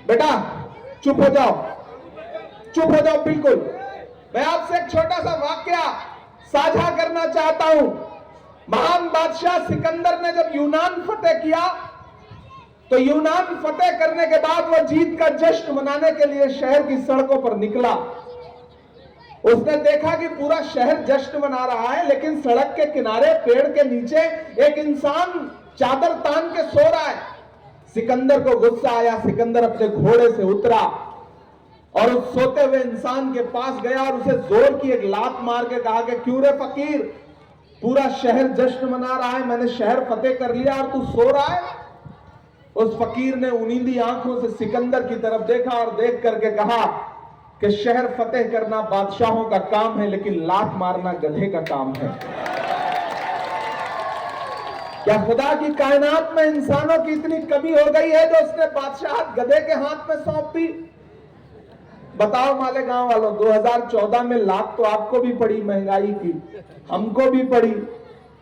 बेटा चुप हो जाओ, चुप हो जाओ बिल्कुल। मैं आपसे एक छोटा सा वाकया साझा करना चाहता हूं। महान बादशाह सिकंदर ने जब यूनान फतेह किया तो यूनान फतेह करने के बाद वो जीत का जश्न मनाने के लिए शहर की सड़कों पर निकला। उसने देखा कि पूरा शहर जश्न मना रहा है, लेकिन सड़क के किनारे पेड़ के नीचे एक इंसान चादर तान के सो रहा है। सिकंदर को गुस्सा आया। सिकंदर अपने घोड़े से उतरा और उस सोते हुए इंसान के पास गया और उसे जोर की एक लात मार के कहा कि क्यों रे फकीर, पूरा शहर जश्न मना रहा है, मैंने शहर फतेह कर लिया और तू सो रहा है। उस फकीर ने उनींदी आंखों से सिकंदर की तरफ देखा और देख करके कहा कि शहर फतेह करना बादशाहों का काम है, लेकिन लात मारना गधे का काम है। क्या खुदा की कायनात में इंसानों की इतनी कमी हो गई है जो उसने बादशाहत गधे के हाथ में सौंप दी? बताओ मालेगांव वालों, 2014 में लात तो आपको भी पड़ी, महंगाई की हमको भी पड़ी,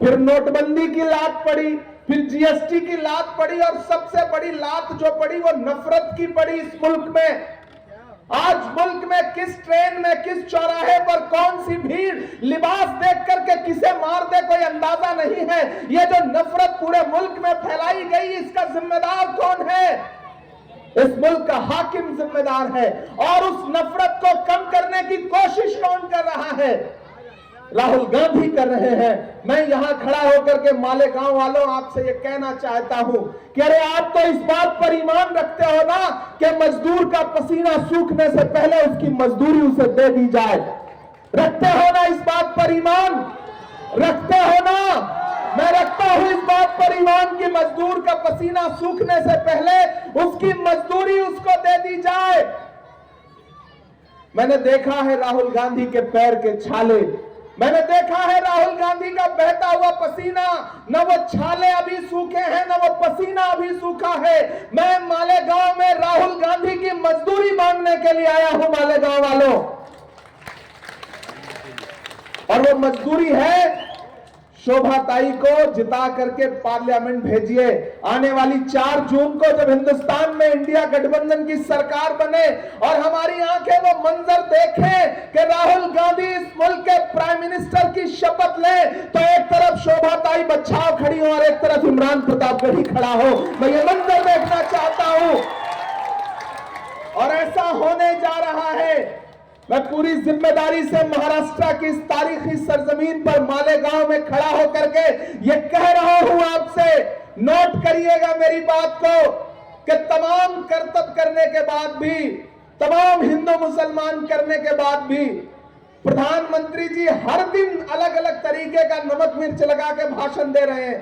फिर नोटबंदी की लात पड़ी, फिर जीएसटी की लात पड़ी, और सबसे बड़ी लात जो पड़ी वो नफरत की पड़ी इस मुल्क में। आज मुल्क में किस ट्रेन में, किस चौराहे पर कौन सी भीड़ लिबास देख करके किसे मार दे कोई अंदाजा नहीं है। ये जो नफरत पूरे मुल्क में फैलाई गई, इसका जिम्मेदार कौन है? इस मुल्क का हाकिम जिम्मेदार है। और उस नफरत को कम करने की कोशिश कौन कर रहा है? राहुल गांधी कर रहे हैं। मैं यहां खड़ा होकर के मालेगांव वालों आपसे ये कहना चाहता हूं कि अरे आप तो इस बात पर ईमान रखते हो ना कि मजदूर का पसीना सूखने से पहले उसकी मजदूरी उसे दे दी जाए। रखते हो ना इस बात पर ईमान? रखते हो ना? मैं रखता हूं इस बात पर ईमान कि मजदूर का पसीना सूखने से पहले उसकी मजदूरी उसको दे दी जाए। मैंने देखा है राहुल गांधी के पैर के छाले, मैंने देखा है राहुल गांधी का बहता हुआ पसीना। न वो छाले अभी सूखे हैं, न वो पसीना अभी सूखा है। मैं मालेगांव में राहुल गांधी की मजदूरी मांगने के लिए आया हूं मालेगांव वालों, और वो मजदूरी है शोभा ताई को जिता करके पार्लियामेंट भेजिए। आने वाली 4 जून को जब हिंदुस्तान में इंडिया गठबंधन की सरकार बने और हमारी आंखें वो मंजर देखें कि राहुल गांधी इस मुल्क के प्राइम मिनिस्टर की शपथ ले, तो एक तरफ शोभा ताई बच्चाओ खड़ी हो और एक तरफ इमरान प्रतापगढ़ी खड़ा हो। मैं ये मंजर देखना चाहता हूं, और ऐसा होने जा रहा है। मैं पूरी जिम्मेदारी से महाराष्ट्र की इस तारीखी सरजमीन पर मालेगांव में खड़ा होकर के ये कह रहा हूं आपसे, नोट करिएगा मेरी बात को, कि तमाम करतब करने के बाद भी, तमाम हिंदू मुसलमान करने के बाद भी प्रधानमंत्री जी हर दिन अलग अलग तरीके का नमक मिर्च लगा के भाषण दे रहे हैं,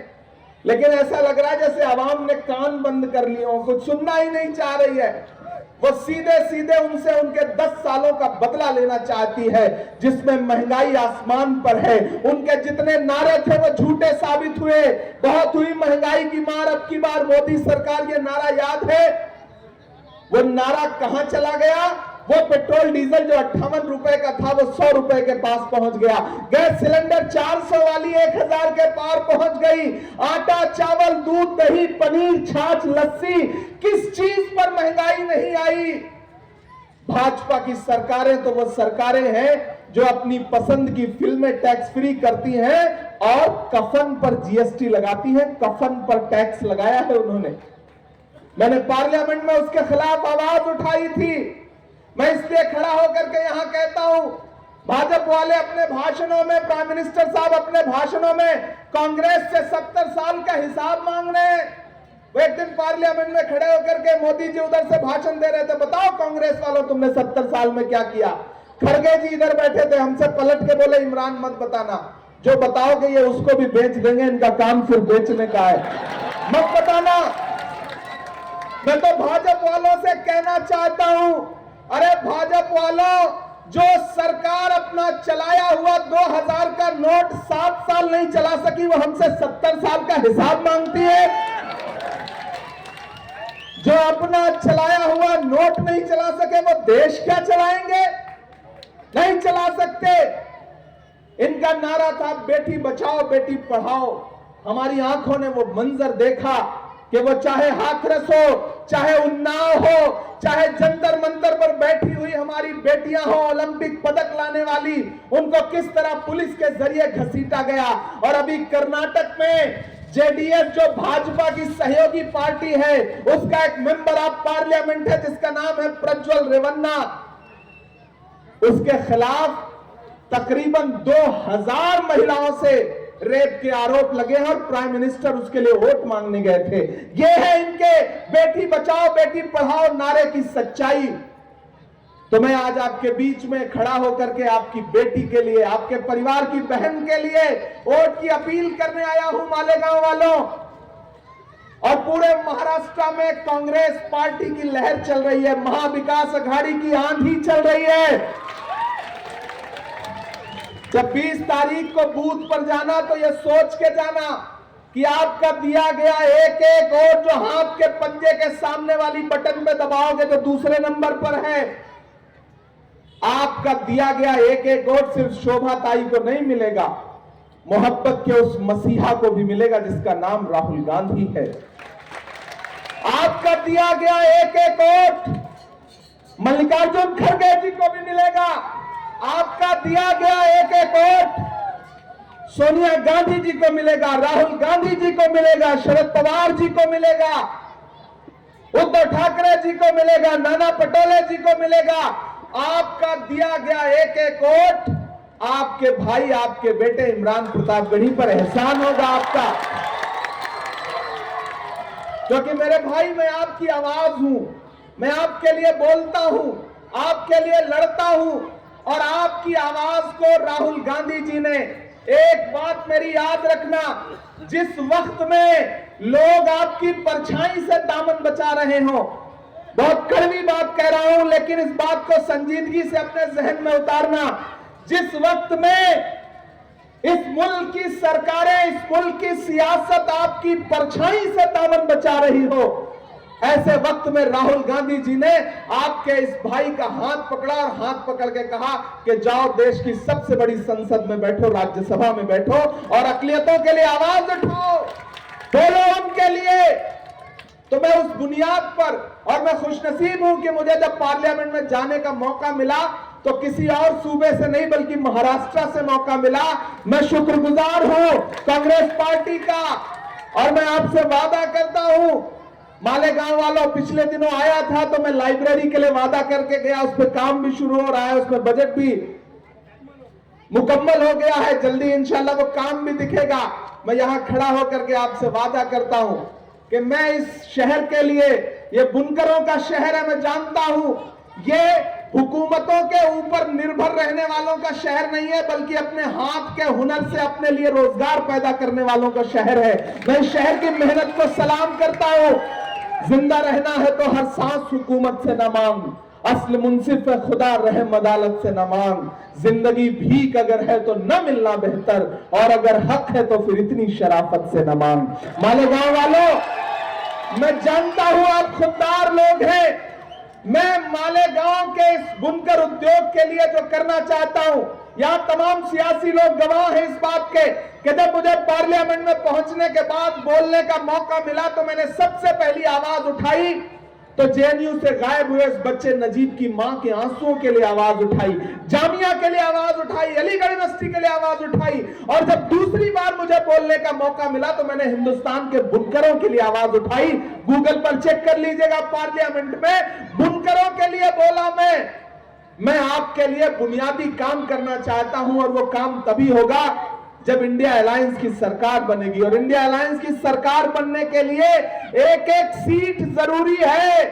लेकिन ऐसा लग रहा है जैसे आवाम ने कान बंद कर लिए हो, कुछ सुनना ही नहीं चाह रही है। वो सीधे सीधे उनसे उनके 10 सालों का बदला लेना चाहती है, जिसमें महंगाई आसमान पर है। उनके जितने नारे थे वो झूठे साबित हुए। बहुत हुई महंगाई की मार, अब की बार मोदी सरकार, ये नारा याद है? वो नारा कहां चला गया? वो पेट्रोल डीजल जो 58 रुपए का था वो 100 रुपए के पास पहुंच गया। गैस सिलेंडर 400 वाली 1000 के पार पहुंच गई। आटा, चावल, दूध, दही, पनीर, छाछ, लस्सी, किस चीज पर महंगाई नहीं आई? भाजपा की सरकारें तो वो सरकारें हैं जो अपनी पसंद की फिल्में टैक्स फ्री करती हैं और कफन पर जीएसटी लगाती हैं। कफन पर टैक्स लगाया है उन्होंने। मैंने पार्लियामेंट में उसके खिलाफ आवाज उठाई थी। मैं इसलिए खड़ा होकर के यहां कहता हूं, भाजपा वाले अपने भाषणों में, प्राइम मिनिस्टर साहब अपने भाषणों में कांग्रेस से 70 साल का हिसाब मांग रहे हैं। वो एक दिन पार्लियामेंट में खड़े होकर के मोदी जी उधर से भाषण दे रहे थे, बताओ कांग्रेस वालों तुमने 70 साल में क्या किया? खड़गे जी इधर बैठे थे, हमसे पलट के बोले इमरान मत बताना, जो बताओगे ये उसको भी बेच देंगे, इनका काम सिर्फ बेचने का है, मत बताना। मैं तो भाजपा वालों से कहना चाहता हूं, अरे भाजपा वालों, जो सरकार अपना चलाया हुआ 2000 का नोट 7 साल नहीं चला सकी, वो हमसे 70 साल का हिसाब मांगती है। जो अपना चलाया हुआ नोट नहीं चला सके वो देश क्या चलाएंगे? नहीं चला सकते। इनका नारा था बेटी बचाओ बेटी पढ़ाओ। हमारी आंखों ने वो मंजर देखा कि वो चाहे हाथरस हो, चाहे उन्नाव हो, चाहे जंतर मंतर पर बैठी हुई हमारी बेटियां हो ओलंपिक पदक लाने वाली, उनको किस तरह पुलिस के जरिए घसीटा गया। और अभी कर्नाटक में जेडीएस जो भाजपा की सहयोगी पार्टी है, उसका एक मेंबर ऑफ पार्लियामेंट है जिसका नाम है प्रज्वल रेवन्ना, उसके खिलाफ तकरीबन 2000 महिलाओं से रेप के आरोप लगे हैं और प्राइम मिनिस्टर उसके लिए वोट मांगने गए थे। यह है इनके बेटी बचाओ बेटी पढ़ाओ नारे की सच्चाई। तो मैं आज आपके बीच में खड़ा होकर के आपकी बेटी के लिए, आपके परिवार की बहन के लिए वोट की अपील करने आया हूं मालेगांव वालों। और पूरे महाराष्ट्र में कांग्रेस पार्टी की लहर चल रही है, महाविकास अघाड़ी की आंधी चल रही है। जब 20 तारीख को बूथ पर जाना तो यह सोच के जाना कि आपका दिया गया एक एक वोट जो हाथ के पंजे के सामने वाली बटन पे दबाओगे तो दूसरे नंबर पर है, आपका दिया गया एक एक वोट सिर्फ शोभा ताई को नहीं मिलेगा, मोहब्बत के उस मसीहा को भी मिलेगा जिसका नाम राहुल गांधी है। आपका दिया गया एक एक वोट मल्लिकार्जुन खड़गे जी को भी मिलेगा। आपका दिया गया एक एक वोट सोनिया गांधी जी को मिलेगा, राहुल गांधी जी को मिलेगा, शरद पवार जी को मिलेगा, उद्धव ठाकरे जी को मिलेगा, नाना पटोले जी को मिलेगा। आपका दिया गया एक एक वोट आपके भाई, आपके बेटे इमरान प्रतापगढ़ी पर एहसान होगा आपका। क्योंकि मेरे भाई, मैं आपकी आवाज हूं, मैं आपके लिए बोलता हूं, आपके लिए लड़ता हूं। और आपकी आवाज को राहुल गांधी जी ने, एक बात मेरी याद रखना, जिस वक्त में लोग आपकी परछाई से दामन बचा रहे हो, बहुत कड़वी बात कह रहा हूं लेकिन इस बात को संजीदगी से अपने जहन में उतारना, जिस वक्त में इस मुल्क की सरकारें, इस मुल्क की सियासत आपकी परछाई से दामन बचा रही हो, ऐसे वक्त में राहुल गांधी जी ने आपके इस भाई का हाथ पकड़ा और हाथ पकड़ के कहा कि जाओ देश की सबसे बड़ी संसद में बैठो, राज्यसभा में बैठो और अकलियतों के लिए आवाज उठाओ, बोलो उनके लिए। तो मैं उस बुनियाद पर, और मैं खुशनसीब हूं कि मुझे जब पार्लियामेंट में जाने का मौका मिला तो किसी और सूबे से नहीं बल्कि महाराष्ट्र से मौका मिला। मैं शुक्रगुजार हूं कांग्रेस पार्टी का। और मैं आपसे वादा करता हूं, मालेगांव वालों, पिछले दिनों आया था तो मैं लाइब्रेरी के लिए वादा करके गया, उस पर काम भी शुरू हो रहा है, उसमें बजट भी मुकम्मल हो गया है, जल्दी इंशाल्लाह वो काम भी दिखेगा। मैं यहां खड़ा होकर के आपसे वादा करता हूं कि मैं इस शहर के लिए, ये बुनकरों का शहर है, मैं जानता हूं ये हुकूमतों के ऊपर निर्भर रहने वालों का शहर नहीं है बल्कि अपने हाथ के हुनर से अपने लिए रोजगार पैदा करने वालों का शहर है। मैं इस शहर की मेहनत को सलाम करता हूं। जिंदा रहना है तो हर सांस हुकूमत से न मांग, अस्ल मुंसिफ है खुदा रहम अदालत से न मांग, जिंदगी भीख अगर है तो न मिलना बेहतर, और अगर हक है तो फिर इतनी शराफत से न मांग। मालेगांव वालों, मैं जानता हूं आप खुददार लोग हैं। मैं मालेगांव के इस बुनकर उद्योग के लिए जो करना चाहता हूं, यहां तमाम सियासी लोग गवाह हैं इस बात के कि जब मुझे पार्लियामेंट में पहुंचने के बाद बोलने का मौका मिला तो मैंने सबसे पहली आवाज उठाई तो जेएनयू से गायब हुए इस बच्चे नजीब की मां के आंसुओं के लिए आवाज उठाई, जामिया के लिए आवाज उठाई, अलीगढ़ यूनिवर्सिटी के लिए आवाज उठाई। और जब दूसरी बार मुझे बोलने का मौका मिला तो मैंने हिंदुस्तान के बुनकरों के लिए आवाज उठाई। गूगल पर चेक कर लीजिएगा, पार्लियामेंट में बुनकरों के लिए बोला मैं आपके लिए बुनियादी काम करना चाहता हूं और वो काम तभी होगा जब इंडिया अलायंस की सरकार बनेगी। और इंडिया अलायंस की सरकार बनने के लिए एक एक सीट जरूरी है।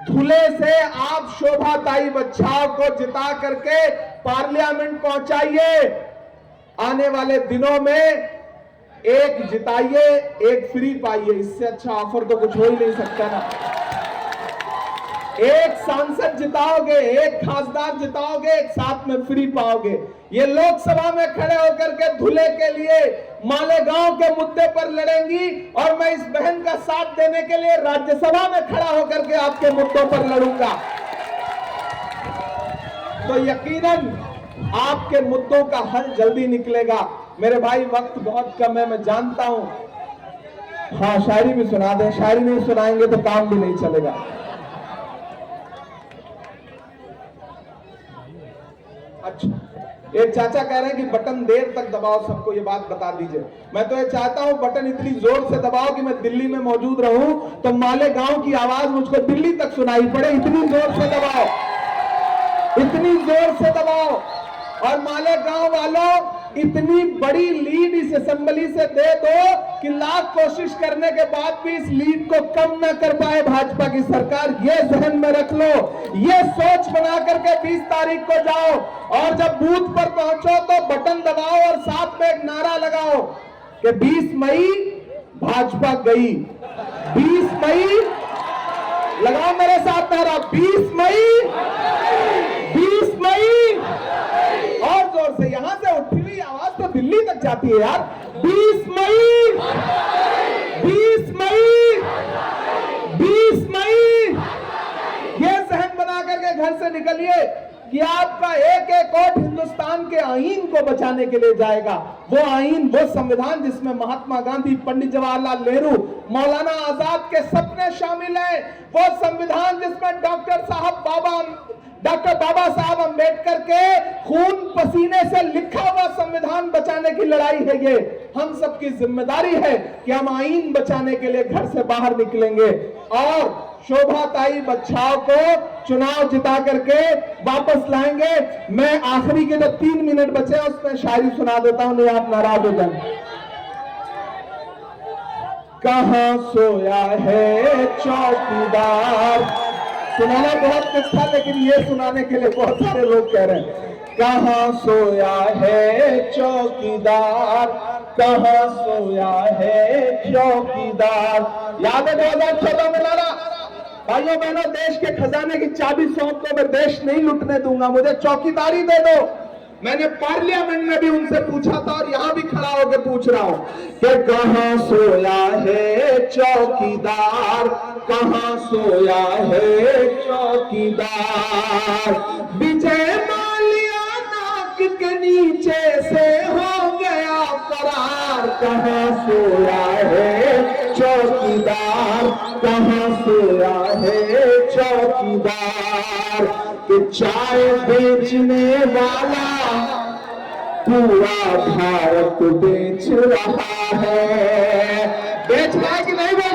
धुले से आप शोभा ताई बच्चाओं को जिता करके पार्लियामेंट पहुंचाइए। आने वाले दिनों में एक जिताइए, एक फ्री पाइए, इससे अच्छा ऑफर तो कुछ हो ही नहीं सकता ना। एक सांसद जिताओगे, एक खासदार जिताओगे, एक साथ में फ्री पाओगे। ये लोकसभा में खड़े होकर के धुले के लिए मालेगांव के मुद्दे पर लड़ेंगी और मैं इस बहन का साथ देने के लिए राज्यसभा में खड़ा होकर के आपके मुद्दों पर लड़ूंगा। तो यकीनन आपके मुद्दों का हल जल्दी निकलेगा। मेरे भाई, वक्त बहुत कम है, मैं जानता हूं। हाँ, शायरी भी सुना दें, शायरी नहीं सुनाएंगे तो काम भी नहीं चलेगा। एक चाचा कह रहे हैं कि बटन देर तक दबाओ, सबको ये बात बता दीजिए। मैं तो ये चाहता हूं बटन इतनी जोर से दबाओ कि मैं दिल्ली में मौजूद रहूं तो मालेगांव की आवाज मुझको दिल्ली तक सुनाई पड़े। इतनी जोर से दबाओ, इतनी जोर से दबाओ। और मालेगांव वालों, इतनी बड़ी लीड इस असेंबली से दे दो कि लाख कोशिश करने के बाद भी इस लीड को कम न कर पाए भाजपा की सरकार। ये जहन में रख लो, ये सोच बना करके 20 तारीख को जाओ और जब बूथ पर पहुंचो तो बटन दबाओ और साथ में एक नारा लगाओ कि 20 मई भाजपा गई। 20 मई, लगाओ मेरे साथ नारा, 20 मई, 20 मई। और जोर से, यहां से उठी हुई आवाज तो दिल्ली तक जाती है यार। 20 मई, 20 मई, 20 मई। ये सहन बना करके घर से निकलिए कि आपका एक एक वोट हिंदुस्तान के आईन को बचाने के लिए जाएगा। वो आईन, वो संविधान जिसमें महात्मा गांधी, पंडित जवाहरलाल नेहरू, मौलाना आजाद के सपने शामिल हैं। वो संविधान जिसमें डॉक्टर बाबा साहब अंबेडकर के खून पसीने से लिखा हुआ संविधान बचाने की लड़ाई है। ये हम सबकी जिम्मेदारी है कि हम आईन बचाने के लिए घर से बाहर निकलेंगे और शोभाताई बच्चाओं को चुनाव जिता करके वापस लाएंगे। मैं आखिरी के जो 3 मिनट बचे हैं उसमें शायरी सुना देता हूं, नहीं आप नाराज हो जाए। कहां सोया है चौकीदार, सुनाना बहुत कुछ था लेकिन ये सुनाने के लिए बहुत सारे लोग कह रहे हैं। कहां सोया है चौकीदार, कहां सोया है चौकीदार। याद है 2014 में नारा, भाइयों बहनों, देश के खजाने की चाबी सौंप दो, मैं देश नहीं लुटने दूंगा, मुझे चौकीदारी दे दो। मैंने पार्लियामेंट में भी उनसे पूछा था और यहां भी खड़ा होकर पूछ रहा हूं कि कहां सोया है चौकीदार, कहां सोया है चौकीदार। विजय माल्या नाक के नीचे से हो गया फरार, कहां सोया है चौकीदार, कहां सोया है चौकीदार। कि चाय बेचने वाला पूरा भारत बेच रहा है। बेच रहा है कि नहीं बेच